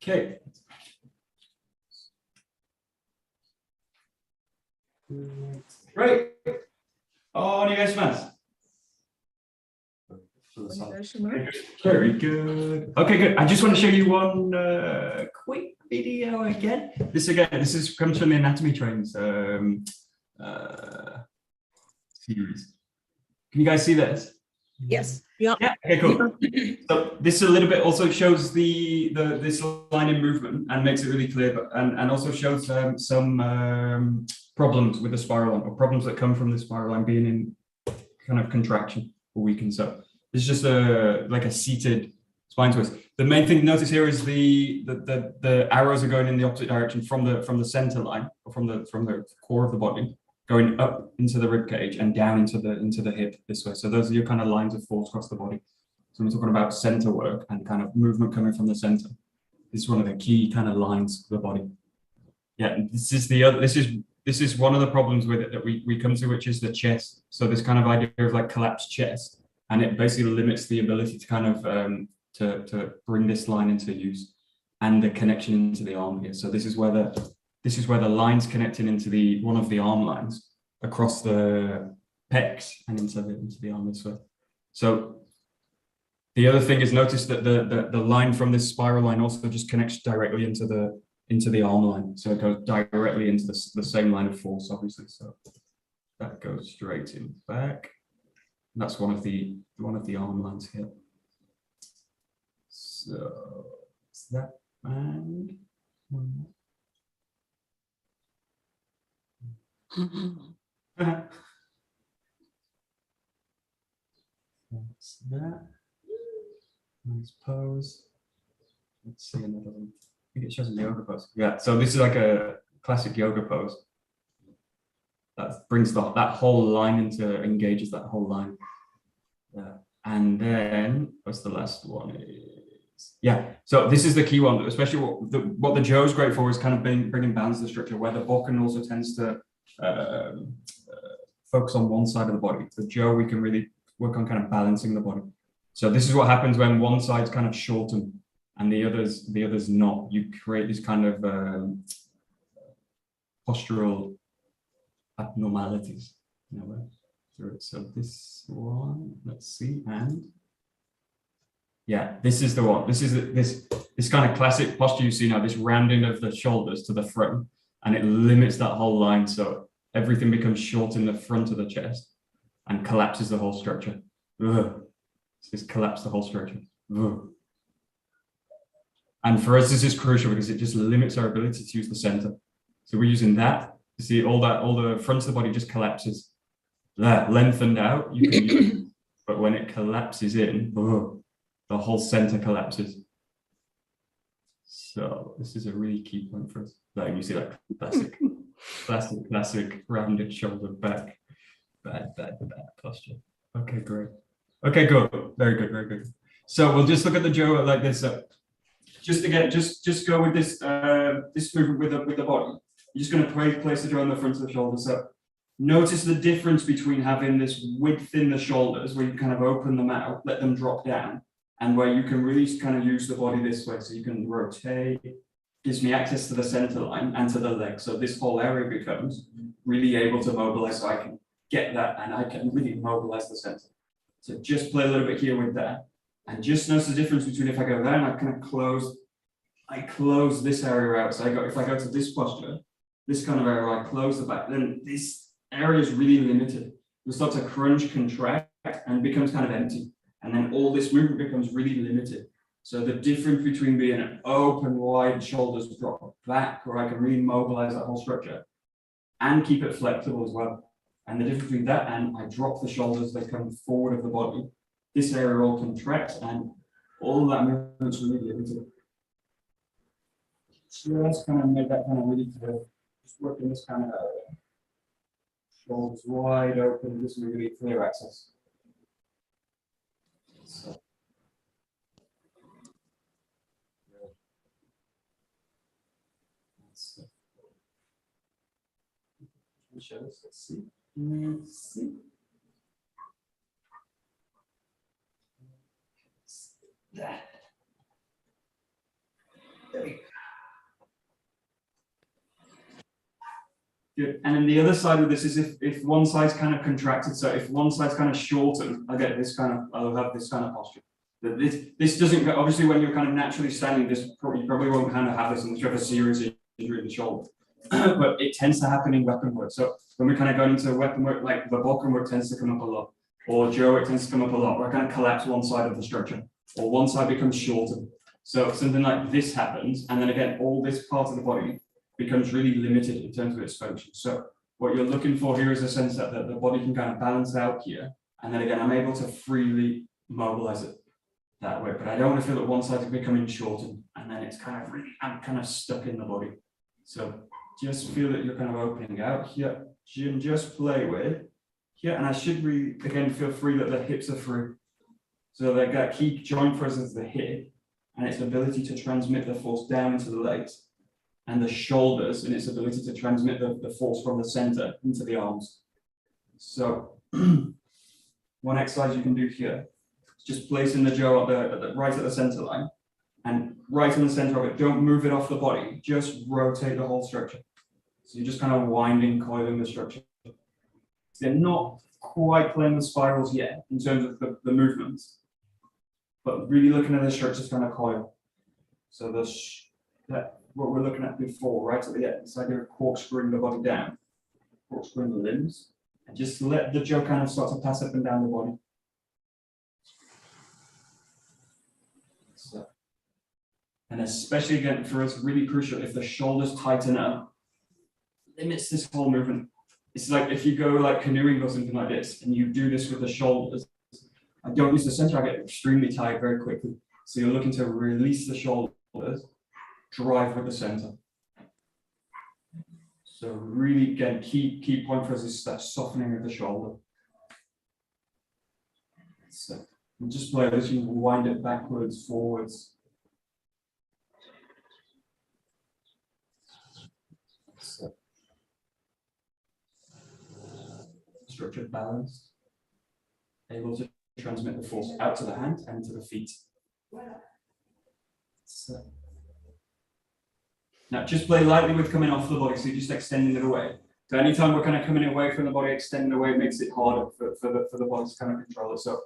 Okay. Great. Onegaishimasu. Very good. Okay, good. I just want to show you one quick video again. This comes from the anatomy trains series. Can you guys see this? Yes. Yeah. Okay, cool. So this a little bit also shows this line in movement and makes it really clear, but and also shows some problems with the spiral line, or problems that come from the spiral line being in kind of contraction or weakened. So it's just like a seated spine twist. The main thing to notice here is the arrows are going in the opposite direction from the center line, or from the core of the body, going up into the rib cage and down into the hip this way. So those are your kind of lines of force across the body. So we're talking about center work and kind of movement coming from the center. This is one of the key kind of lines of the body. Yeah, this is one of the problems with it that we come to, which is the chest. So this kind of idea of like collapsed chest, and it basically limits the ability to kind of to bring this line into use and the connection into the arm here. So this is where the lines connecting into one of the arm lines across the pecs and into the arm this way. So the other thing is, notice that the line from this spiral line also just connects directly into the arm line. So it goes directly into the same line of force, obviously. So that goes straight in back. That's one of the arm lines here. So it's that, and that's that. Nice pose. Let's see another one. I think it shows a yoga pose. Yeah, so this is like a classic yoga pose. That brings that whole line engages that whole line. Yeah. And then what's the last one is? Yeah, so this is the key one, especially what the Joe is great for is kind of bringing balance to the structure, where the Bokken also tends to focus on one side of the body. The Joe, we can really work on kind of balancing the body. So this is what happens when one side's kind of shortened and the others not. You create this kind of postural abnormalities in a way through it. So this one, let's see, and yeah, this is the one. This is this kind of classic posture you see now, this rounding of the shoulders to the front, and it limits that whole line, so everything becomes short in the front of the chest and collapses the whole structure. Ugh. Just collapse the whole structure. Ugh. And for us, this is crucial because it just limits our ability to use the center. So we're using that. You see all the front of the body just collapses. That lengthened out, you can use it. But when it collapses in, ugh, the whole center collapses. So this is a really key point for us. Like you see that classic rounded shoulder back, bad posture. Okay, great. Okay, good. Very good, very good. So we'll just look at the Joe like this. Just again, just go with this this movement with the body. You're just going to place the Joe on the front of the shoulder. So notice the difference between having this width in the shoulders, where you kind of open them out, let them drop down, and where you can really kind of use the body this way. So you can rotate, gives me access to the center line and to the leg. So this whole area becomes really able to mobilize. So I can get that and I can really mobilize the center. So just play a little bit here with that. And just notice the difference between if I go there and I kind of close this area out. So if I go to this posture, this kind of area, I close the back, then this area is really limited. You'll start to crunch, contract, and becomes kind of empty. And then all this movement becomes really limited. So the difference between being an open, wide shoulders drop back, where I can really mobilize that whole structure and keep it flexible as well. And the difference between that and I drop the shoulders, they come forward of the body. This area all contracts and all that movement's really limited. Just kind of make that kind of really clear. Just working this kind of area. Shoulders wide open, this will really clear access. So. Let's see. Let's see. There we go. Good. And then the other side of this is if one side's kind of contracted, so if one side's kind of shortened, I'll have this kind of posture. This doesn't, obviously when you're kind of naturally standing, you probably won't kind of have this unless you have a serious injury in the shoulder. But it tends to happen in weapon work. So when we're kind of going into weapon work, like the Vulcan work tends to come up a lot, or Joe work tends to come up a lot, where I kind of collapse one side of the structure, or one side becomes shortened. So something like this happens, and then again, all this part of the body becomes really limited in terms of its function. So what you're looking for here is a sense that the body can kind of balance out here, and then again, I'm able to freely mobilize it that way, but I don't want to feel that one side is becoming shortened, and then it's kind of really, I'm kind of stuck in the body. So just feel that you're kind of opening out here, and just play with here, and I should really, again, feel free that the hips are free. So that key joint for us is the hip, and its ability to transmit the force down into the legs, and the shoulders, and its ability to transmit the force from the center into the arms. So one exercise you can do here, just placing the jaw right at the center line, and right in the center of it, don't move it off the body, just rotate the whole structure. So you're just kind of winding, coiling the structure. They're not quite playing the spirals yet in terms of the movements, but really looking at the structures kind of coil. So what we're looking at before, right at the end, this idea of corkscrewing the body down, corkscrewing the limbs, and just let the jaw kind of start to pass up and down the body. So, and especially again for us, really crucial, if the shoulders tighten up, limits this whole movement. It's like if you go like canoeing or something like this, and you do this with the shoulders, I don't use the center, I get extremely tired very quickly. So you're looking to release the shoulders, drive with the center. So really, again, key point for us is that softening of the shoulder. So just play this, you wind it backwards, forwards. So, structured, balanced, able to transmit the force out to the hand and to the feet. So, now just play lightly with coming off the body, so you're just extending it away. So anytime we're kind of coming away from the body, extending away makes it harder for the body to kind of control it. So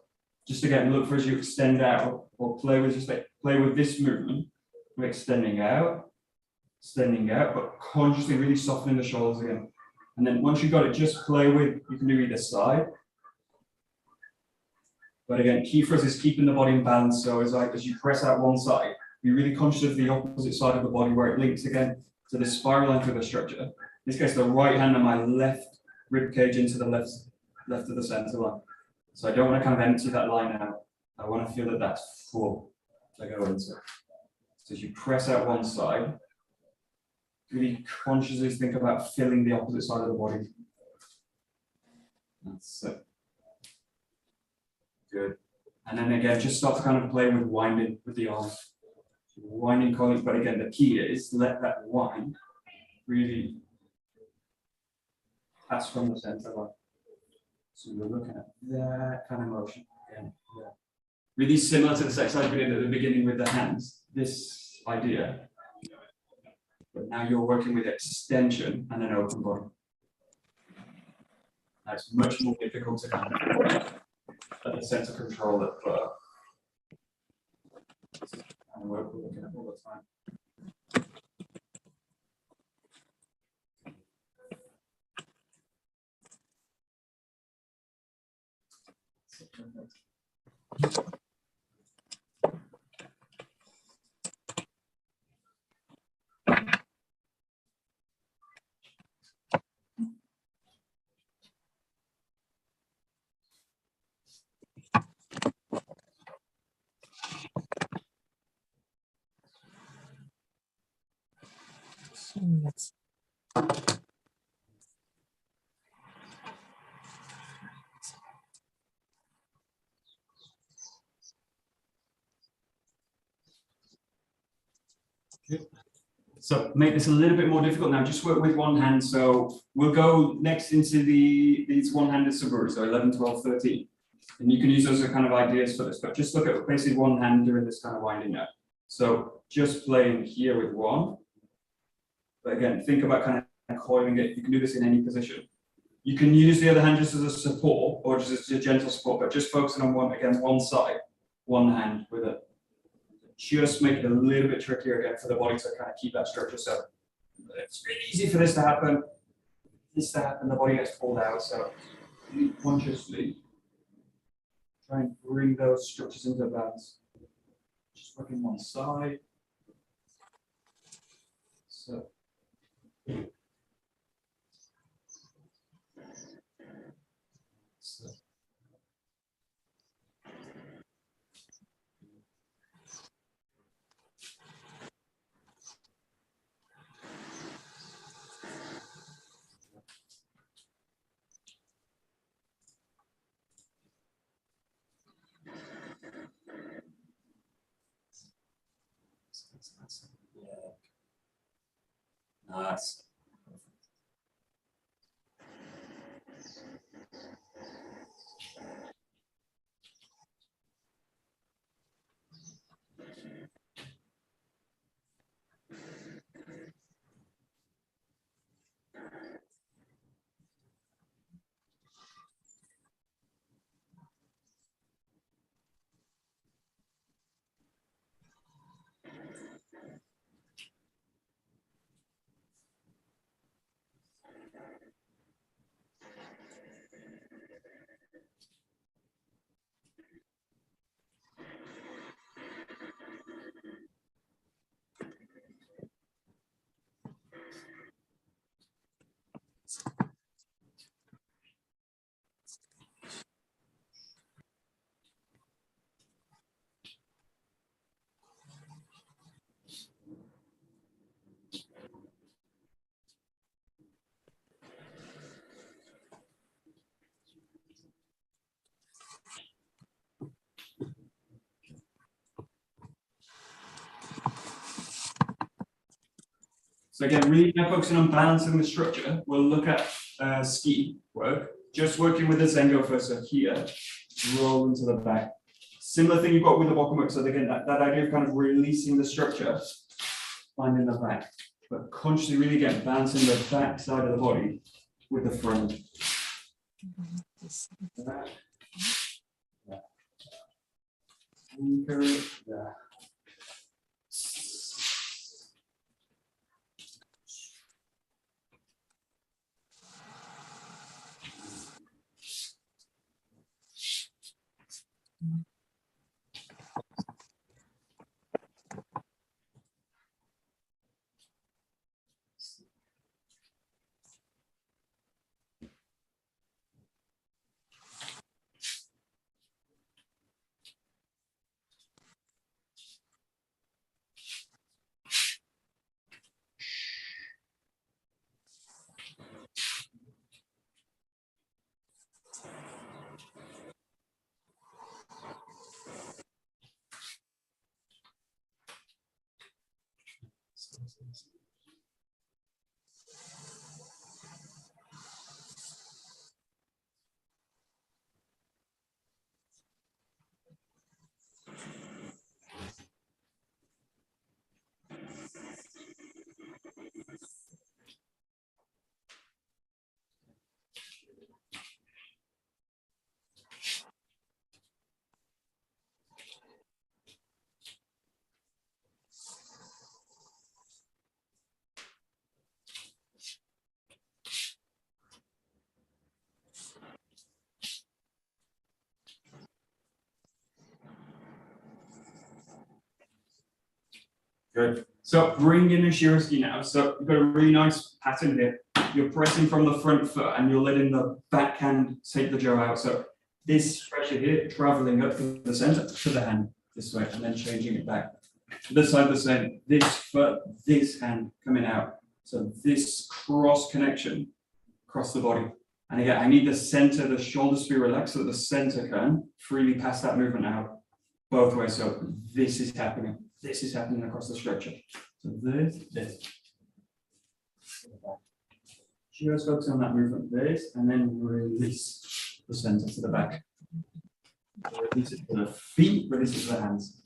just again, look for as you extend out, or play with this movement. We're extending out, but consciously really softening the shoulders again. And then once you've got it, just play with, you can do either side. But again, key for us is keeping the body in balance. So as you press out one side, be really conscious of the opposite side of the body where it links again to the spiral line through the structure. In this case, the right hand on my left rib cage into the left of the center line. So I don't want to kind of empty that line out. I want to feel that that's full to go into. So as you press out one side, really consciously think about filling the opposite side of the body. That's it. Good. And then again, just start to kind of play with winding with the arms. Winding, coiling, but again, the key is let that wind really pass from the center line. So we're looking at that kind of motion again. Yeah. Really similar to this exercise we did at the beginning with the hands, this idea. But now you're working with extension and an open body. That's much more difficult to kind of at the center control it, but and work we're looking at all the time. Good. So make this a little bit more difficult now. Just work with one hand. So we'll go next into these one-handed suburi, so 11, 12, 13. And you can use those as kind of ideas for this, but just look at basically one hand doing this kind of winding up. So just playing here with one. But again, think about kind of coiling it. You can do this in any position. You can use the other hand just as a support or just as a gentle support, but just focusing on one side, one hand with it. Just make it a little bit trickier again for the body to kind of keep that structure. So it's really easy for this to happen. The body gets pulled out. So you consciously try and bring those structures into balance. Just working one side. So. Nice. So again, really now focusing on balancing the structure, we'll look at ski work, just working with the Zengo first. So here, roll into the back. Similar thing you've got with the Bokken work. So again, that idea of kind of releasing the structure, finding the back, but consciously really again, balancing the back side of the body with the front. Back. Yeah. Anchor it. Yeah. Good. So bring in the Shiroski now. So you've got a really nice pattern here. You're pressing from the front foot and you're letting the back hand take the jaw out. So this pressure here, traveling up to the center, to the hand this way, and then changing it back. This side the same. This foot, this hand coming out. So this cross connection across the body. And again, I need the center, the shoulders to be relaxed so that the center can freely pass that movement out both ways. So this is happening. This is happening across the structure. So this. Just focus on that movement, this, and then release the center to the back. Release it to the feet, release it to the hands.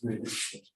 Perfect.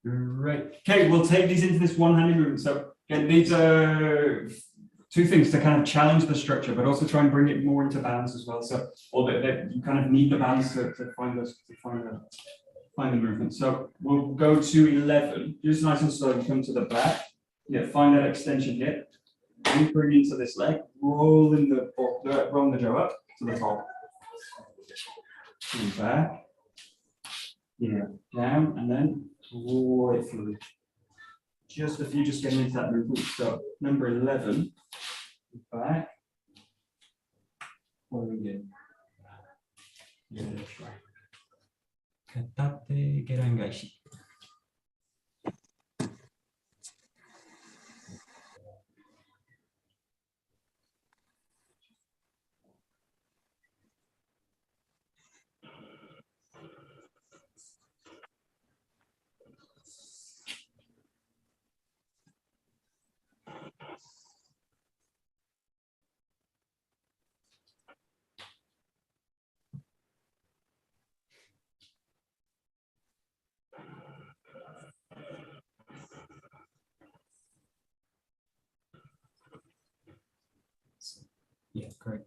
Great. Okay, we'll take these into this one-handed movement. So again, these are two things to kind of challenge the structure, but also try and bring it more into balance as well. So, you kind of need the balance to find the movement. So we'll go to 11. Just nice and slow. Come to the back. Yeah, find that extension here. Anchoring into this leg. Rolling the jaw up to the top. And back. Yeah, down and then right through. Just a few, just getting into that movement. So number 11, back, forward again. Yeah, try. Katate gerangaishi. Yeah, great.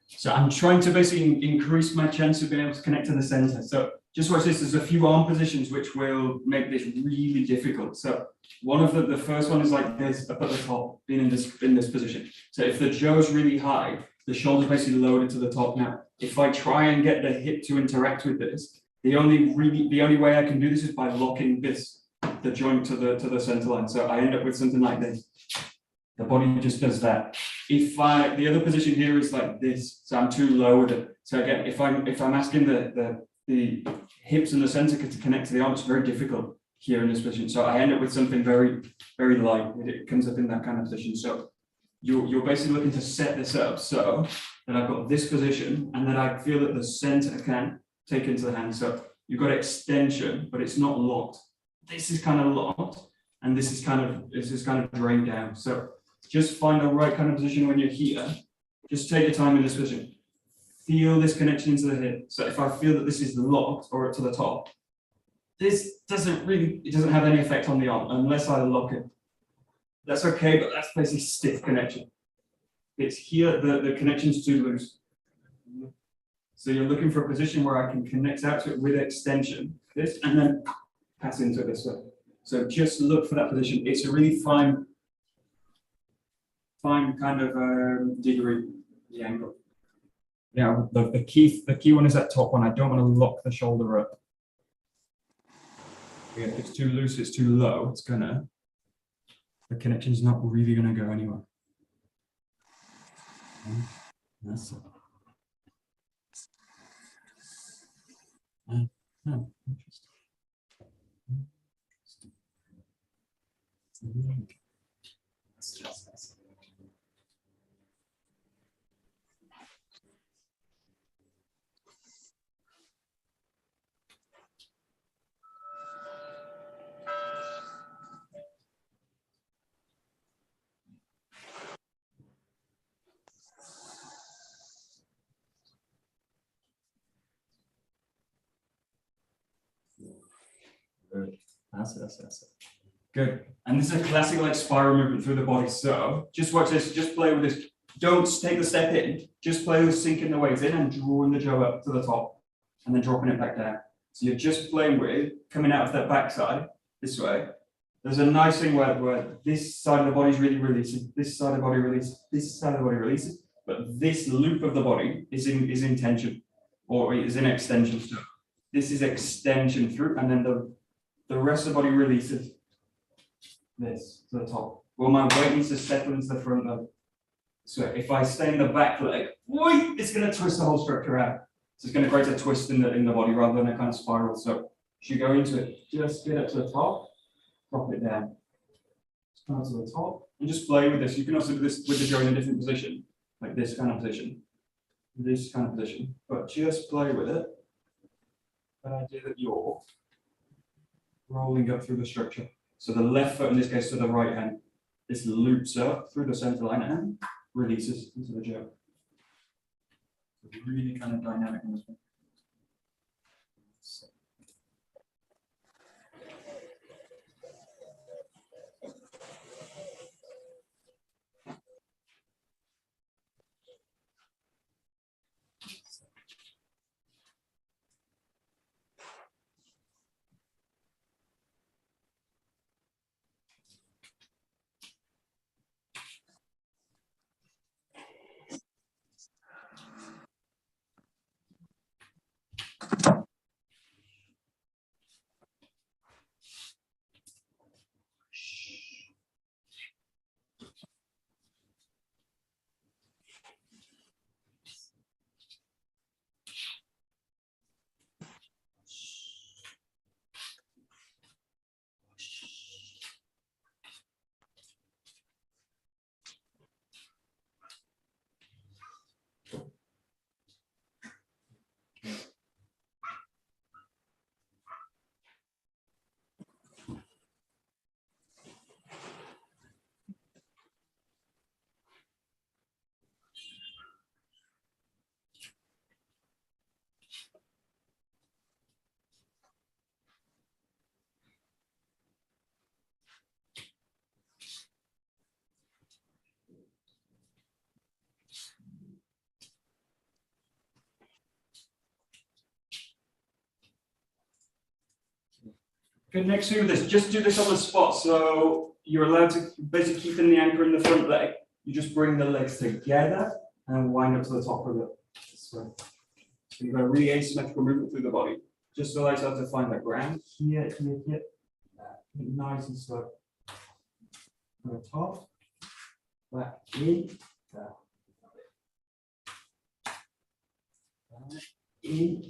So I'm trying to basically increase my chance of being able to connect to the center. So just watch this. There's a few arm positions which will make this really difficult. So one of the first one is like this up at the top, being in this position. So if the jaw's really high, the shoulder's basically lowered to the top. Now, if I try and get the hip to interact with this, the only way I can do this is by locking the joint to the center line. So I end up with something like this. The body just does that. The other position here is like this, so I'm too low with it. So again, if I'm asking the hips and the center to connect to the arm, it's very difficult here in this position. So I end up with something very, very light. It comes up in that kind of position. So you're basically looking to set this up so that I've got this position and that I feel that the center can take into the hand. So you've got extension, but it's not locked. This is kind of locked, and this is kind of drained down. So just find the right kind of position when you're here. Just take your time in this position. Feel this connection into the hip. So if I feel that this is locked or up to the top, this doesn't have any effect on the arm unless I lock it. That's okay, but that's basically stiff connection. It's here, the connection's too loose. So you're looking for a position where I can connect out to it with extension, this, and then pass into it this way. So just look for that position. It's a really fine kind of degree, the angle. Now, the key one is that top one. I don't want to lock the shoulder up. If it's too loose, it's too low, it's gonna, the connection's not really gonna go anywhere. And that's it. Interesting. Good. That's it. Good. And this is a classic like spiral movement through the body. So just watch this, just play with this. Don't take the step in, just play with sinking the weight in and drawing the jaw up to the top and then dropping it back down. So you're just playing with coming out of that backside this way. There's a nice thing where this side of the body is really releasing, this side of the body releases, this side of the body releases, but this loop of the body is in tension or is in extension. So this is extension through, and then the rest of the body releases this to the top. Well, my weight needs to settle into the front leg. So if I stay in the back leg, it's going to twist the whole structure out. So it's going to create a twist in the body rather than a kind of spiral. So as you go into it, just get up to the top, drop it down. Come to the top, and just play with this. You can also do this with the jaw in a different position, like this kind of position, this kind of position. But just play with it. The idea that you're rolling up through the structure. So the left foot in this case to the right hand. This loops up through the center line and releases into the jaw. Really kind of dynamic in this one. Good, next thing with this, just do this on the spot. So you're allowed to basically keep in the anchor in the front leg. You just bring the legs together and wind up to the top of it. So you've got a really asymmetrical movement through the body. Just allow yourself to find that ground. Here. Nice and slow. To the top. Back in. Back in.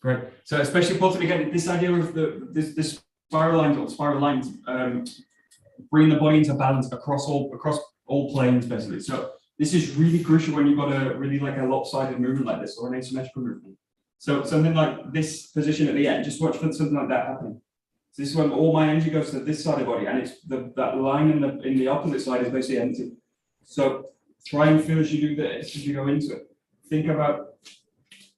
Great. So especially important again, this idea of this spiral lines or spiral lines bring the body into balance across all planes basically. So this is really crucial when you've got a really like a lopsided movement like this or an asymmetrical movement. So something like this position at the end, just watch for something like that happening. So this is when all my energy goes to this side of the body, and it's that line in the opposite side is basically empty. So try and feel as you do this, as you go into it. Think about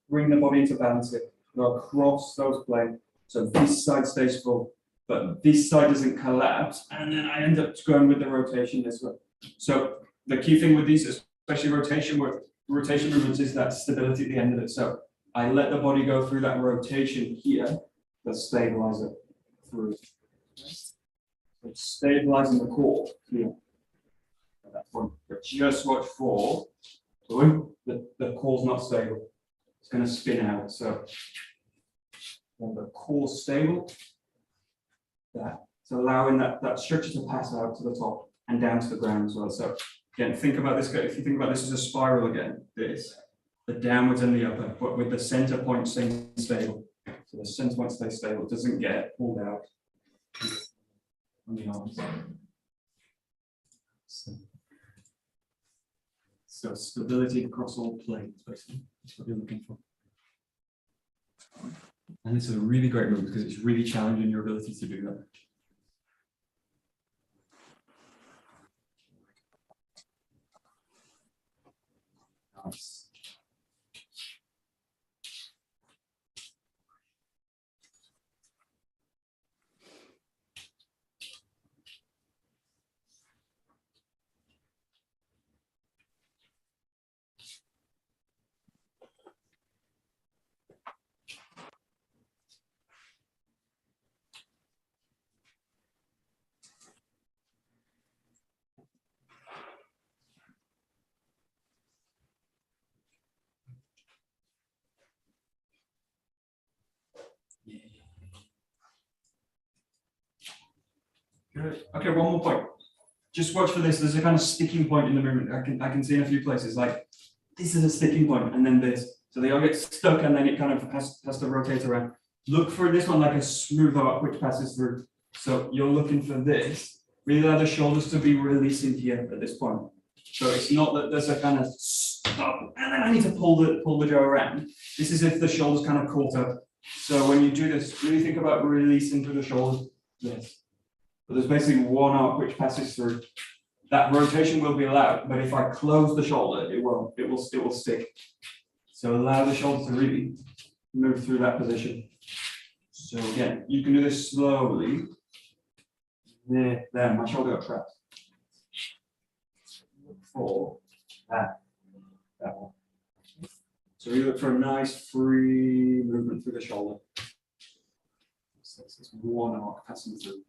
bring the body into balance here. Go across those planes. So this side stays full, but this side doesn't collapse, and then I end up going with the rotation this way. So the key thing with these, especially rotation movements, is that stability at the end of it. So I let the body go through that rotation here, that stabilize it through. So stabilizing the core here. At that point, but just watch for the core's not stable. It's going to spin out. So when the core's stable, it's allowing that structure to pass out to the top and down to the ground as well. So again, think about this. If you think about this as a spiral again, the downwards and the upper, but with the center point staying stable. So the center point stays stable. It doesn't get pulled out on the arms. So stability across all planes, basically. That's what you're looking for. And this is a really great move because it's really challenging your ability to do that. Nice. Good. Okay, one more point. Just watch for this. There's a kind of sticking point in the movement. I can see in a few places like this is a sticking point, and then this. So they all get stuck, and then it kind of has to rotate around. Look for this one like a smooth arc which passes through. So you're looking for this. Really allow the shoulders to be releasing here at this point. So it's not that there's a kind of stop, and then I need to pull the jaw around. This is if the shoulders kind of caught up. So when you do this, really think about releasing through the shoulders. Yes. But there's basically one arc which passes through. That rotation will be allowed, but if I close the shoulder, it won't. It will stick. So allow the shoulder to really move through that position. So again, you can do this slowly. There, my shoulder got trapped. Look for that one. So we look for a nice free movement through the shoulder. So it's just one arc passing through.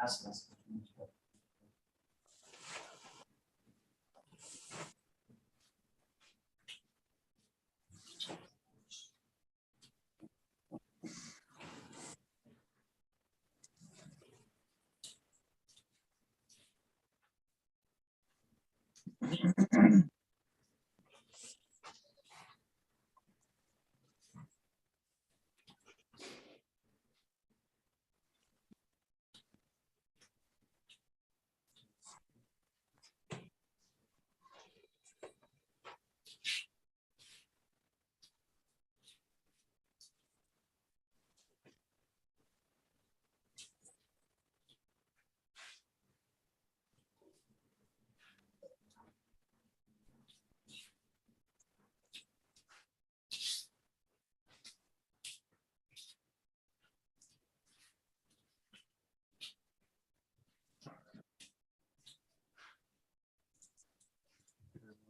That's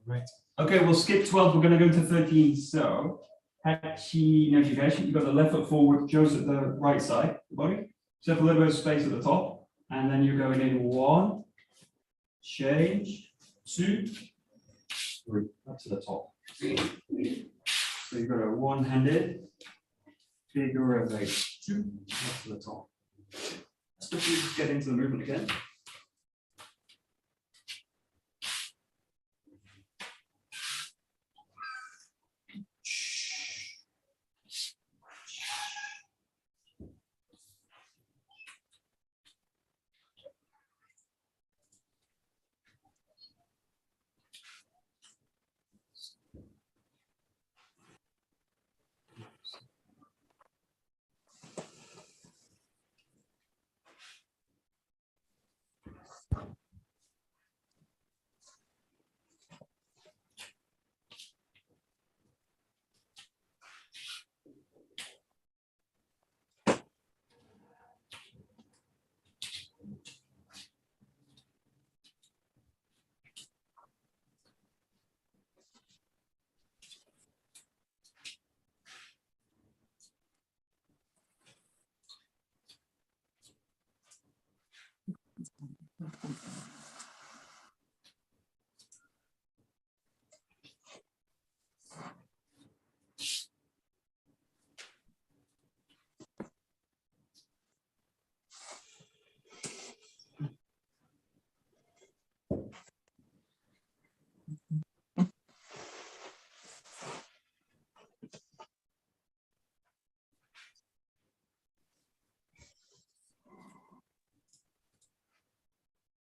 right. Okay, we'll skip 12. We're going to go into 13. So, Hachi notification. You've got the left foot forward, Joe's at the right side of the body. So, a little bit of space at the top. And then you're going in 1, change, 2, 3, up to the top. So, you've got a one-handed figure of 8, 2, up to the top. just if you just get into the movement again.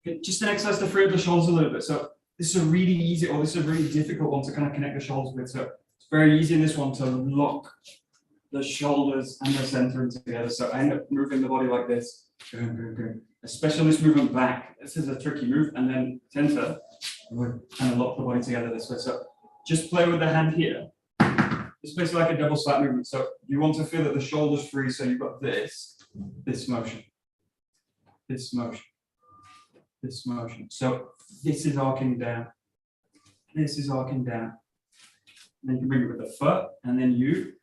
Okay, just to exercise to free up the shoulders a little bit. So this is a really easy, or this is a really difficult one to kind of connect the shoulders with. So it's very easy in this one to lock the shoulders and the center together. So I end up moving the body like this, especially this movement back. This is a tricky move, and then center, kind of lock the body together this way. So just play with the hand here. It's basically like a double slap movement. So you want to feel that the shoulders free. So you've got this motion, this motion. This motion. So this is arcing down. This is arcing down. And then you can bring it with the foot, and then you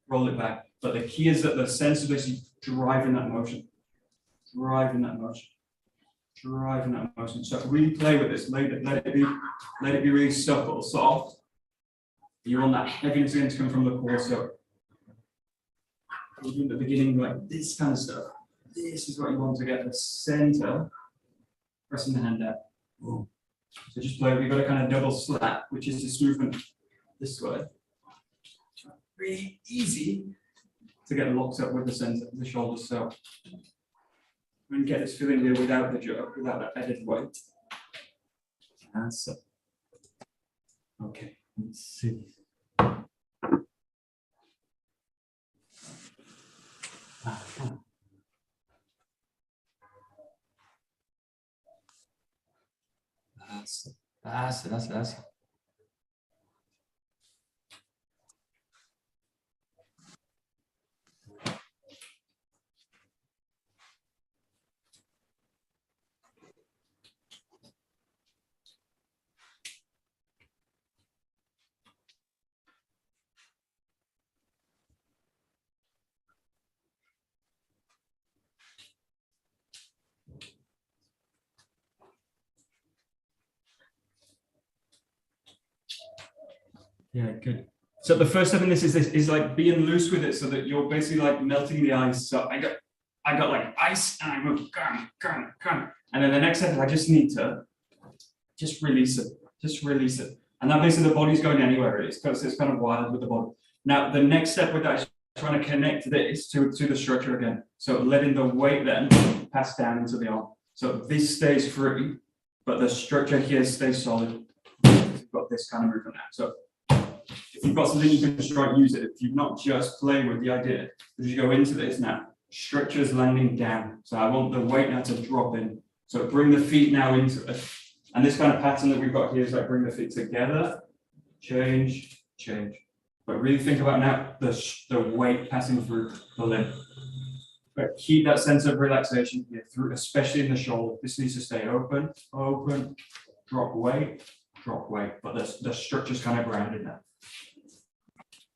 roll it back. But the key is that the sense is basically driving that motion. Driving that motion. Driving that motion. So really play with this. Let it be really supple, soft. You want that heaviness again to come from the core. So at the beginning, like this kind of stuff. This is what you want to get the center. Pressing the hand out. So just play, we've got a kind of double slap, which is this movement this way. Really easy to get locked up with the center, the shoulders. So we can get this feeling here without the jerk, without that added weight. And so, okay, let's see. That's it. Yeah, good. So the first step in this is like being loose with it, so that you're basically like melting the ice. So I got like ice, and I move, and then the next step is I just need to just release it, and that basically the body's going anywhere it is, because it's kind of wild with the body. Now the next step with that is trying to connect this to the structure again. So letting the weight then pass down into the arm. So this stays free, but the structure here stays solid. You've got this kind of movement now. So if you've got something you can just try and use it. If you're not just playing with the idea, as you go into this now, structure's landing down. So I want the weight now to drop in. So bring the feet now into it. And this kind of pattern that we've got here is like bring the feet together, change. But really think about now the weight passing through the limb. But keep that sense of relaxation here through, especially in the shoulder. This needs to stay open, drop weight, but the structure's kind of grounded now.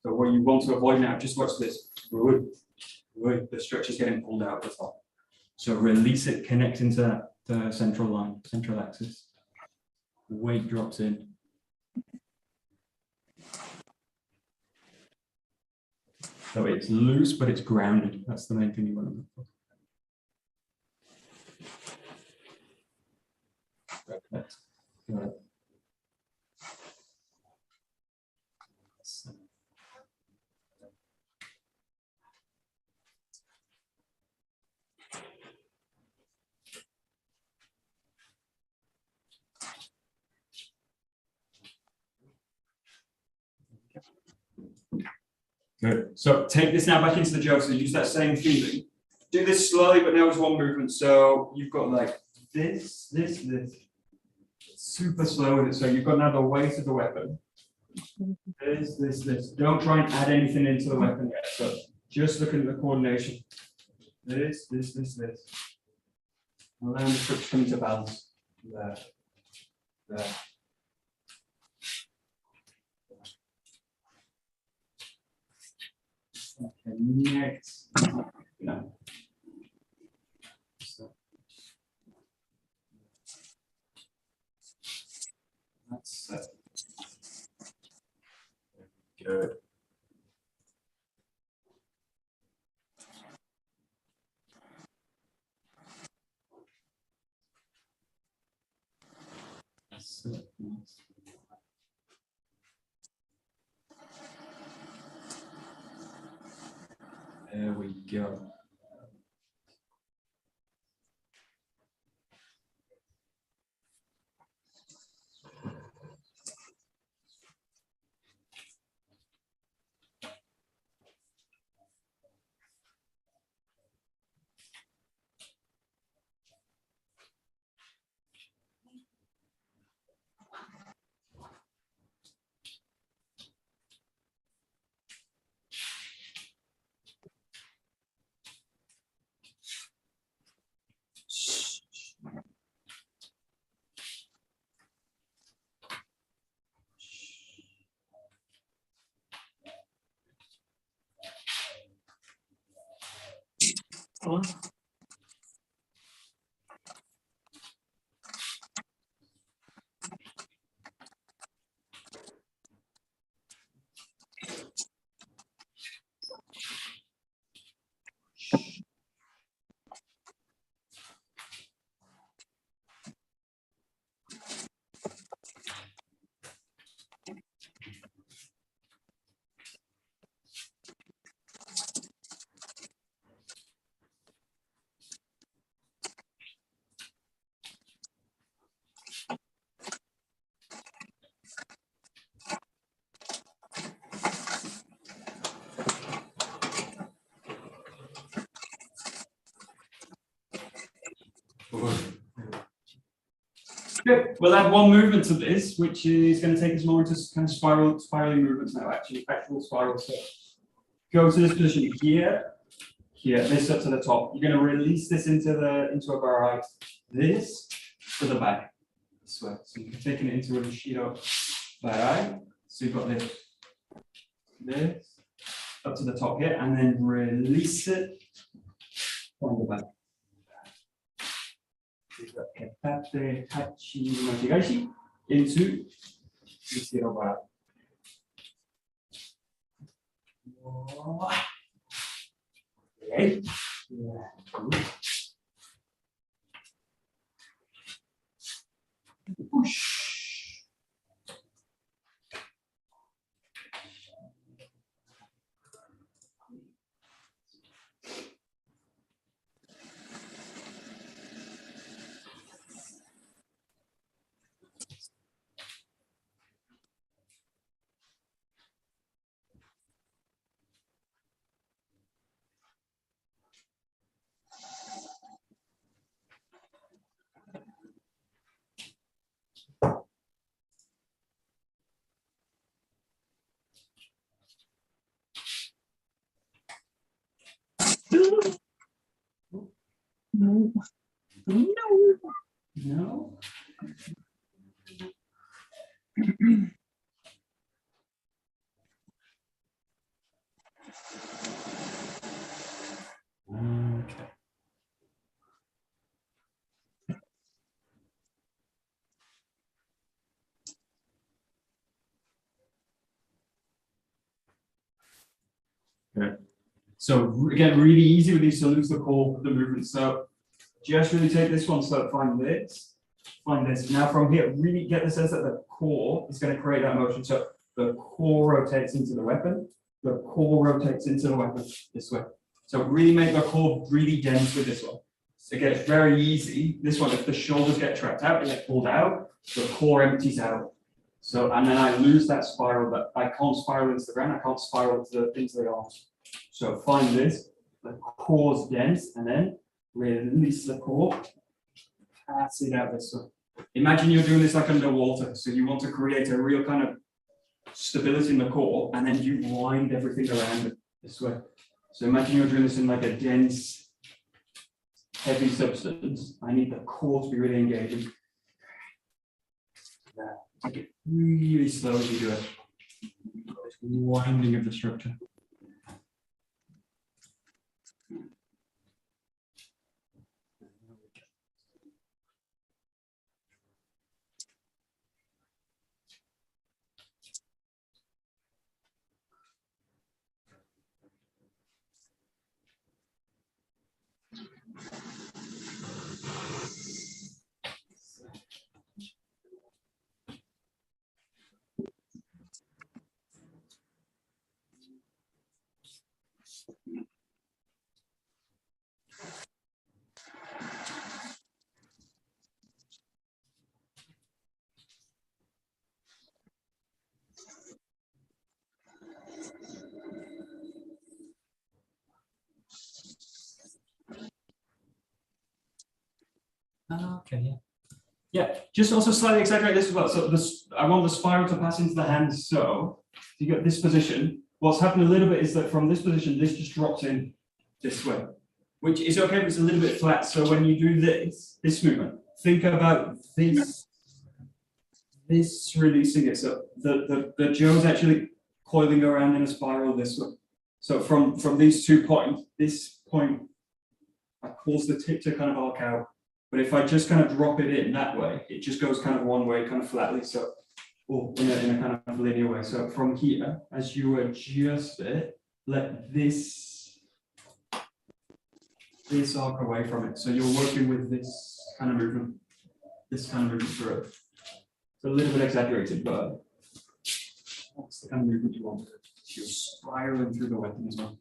So what you want to avoid now, just watch this. The structure's getting pulled out the top. So release it, connect into the central line, central axis. Weight drops in. So it's loose, but it's grounded. That's the main thing you want to look for. Good. Good. So take this now back into the joke. So use that same feeling. Do this slowly, but now it's one movement. So you've got like this. Super slow with it. So you've got now the weight of the weapon. This. Don't try and add anything into the weapon yet. So just looking at the coordination. This. Allow the foot to come to balance. There. Connect. No. So. That's it. Good. That's it. There we go. Good. We'll add one movement to this, which is going to take us more into kind of spiraling movements now, actual spirals. So go to this position here, this up to the top. You're going to release this into a barai, this to the back. This way. So you're taking it into a Bushido barai. So you've got this up to the top here, and then release it from the back. Ketate hachi machigashi into Bushido barai. Okay. Push. No. Okay. Good. So again, really easy with these to lose the core of the movement. So just really take this one, so find this. find this. Now from here, really get the sense that the core is going to create that motion. So the core rotates into the weapon, the core rotates into the weapon this way. So really make the core really dense with this one. So it gets very easy. This one, if the shoulders get trapped out, they get pulled out, the core empties out. So, and then I lose that spiral, but I can't spiral into the ground, I can't spiral into the arms. So find this, the core's dense, and then release the core, pass it out this way. Imagine you're doing this like underwater, so you want to create a real kind of stability in the core, and then you wind everything around it this way. So imagine you're doing this in like a dense, heavy substance. I need the core to be really engaging. Take it really slowly to do it. Winding of the structure. Okay, yeah. Yeah, just also slightly exaggerate this as well. So this, I want the spiral to pass into the hands. So you get this position. What's happened a little bit is that from this position, this just drops in this way, which is okay, but it's a little bit flat. So when you do this movement, think about this releasing it. So the jaw's actually coiling around in a spiral this way. So from these 2 points, this point, I cause the tip to kind of arc out. But if I just kind of drop it in that way, it just goes kind of one way, kind of flatly. So, or in a kind of linear way. So from here, as you adjust it, let this arc away from it. So you're working with this kind of movement through it. It's a little bit exaggerated, but that's the kind of movement you want. You're spiraling through the weapon as well.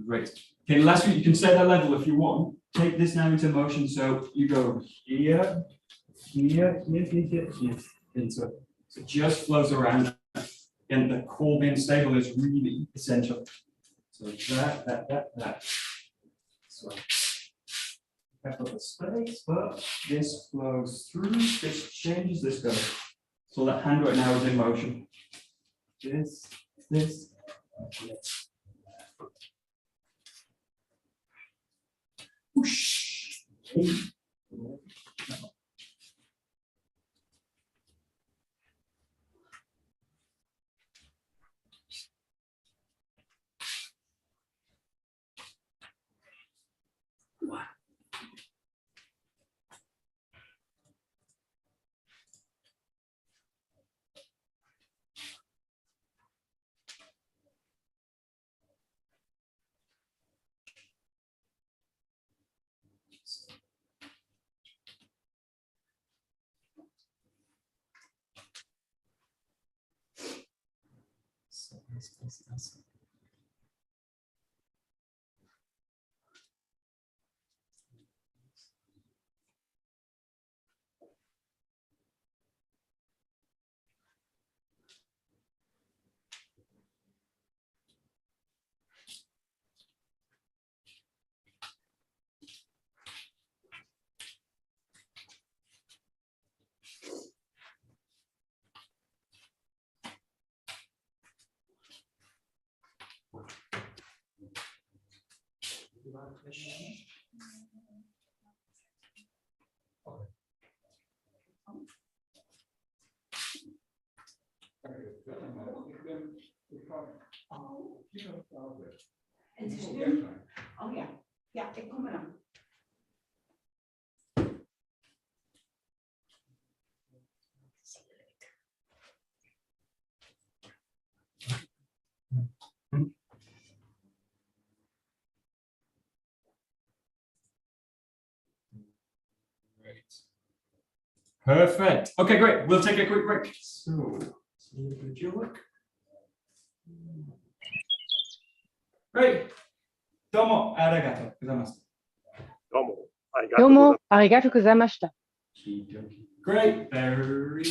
Great. Okay, last week you can set that level if you want. Take this now into motion. So you go here, here, here, here, here, here, into it. So it just flows around. And the core being stable is really essential. So that. So I've got the space, but this flows through, this changes, this goes. So that hand right now is in motion. This. Whoosh. Oh ja, ja, ik kom eraan. Perfect. Okay, great. We'll take a quick break. So, did you work? Great. Domo arigato gozaimasu. どうもありがとうございました。Great. Very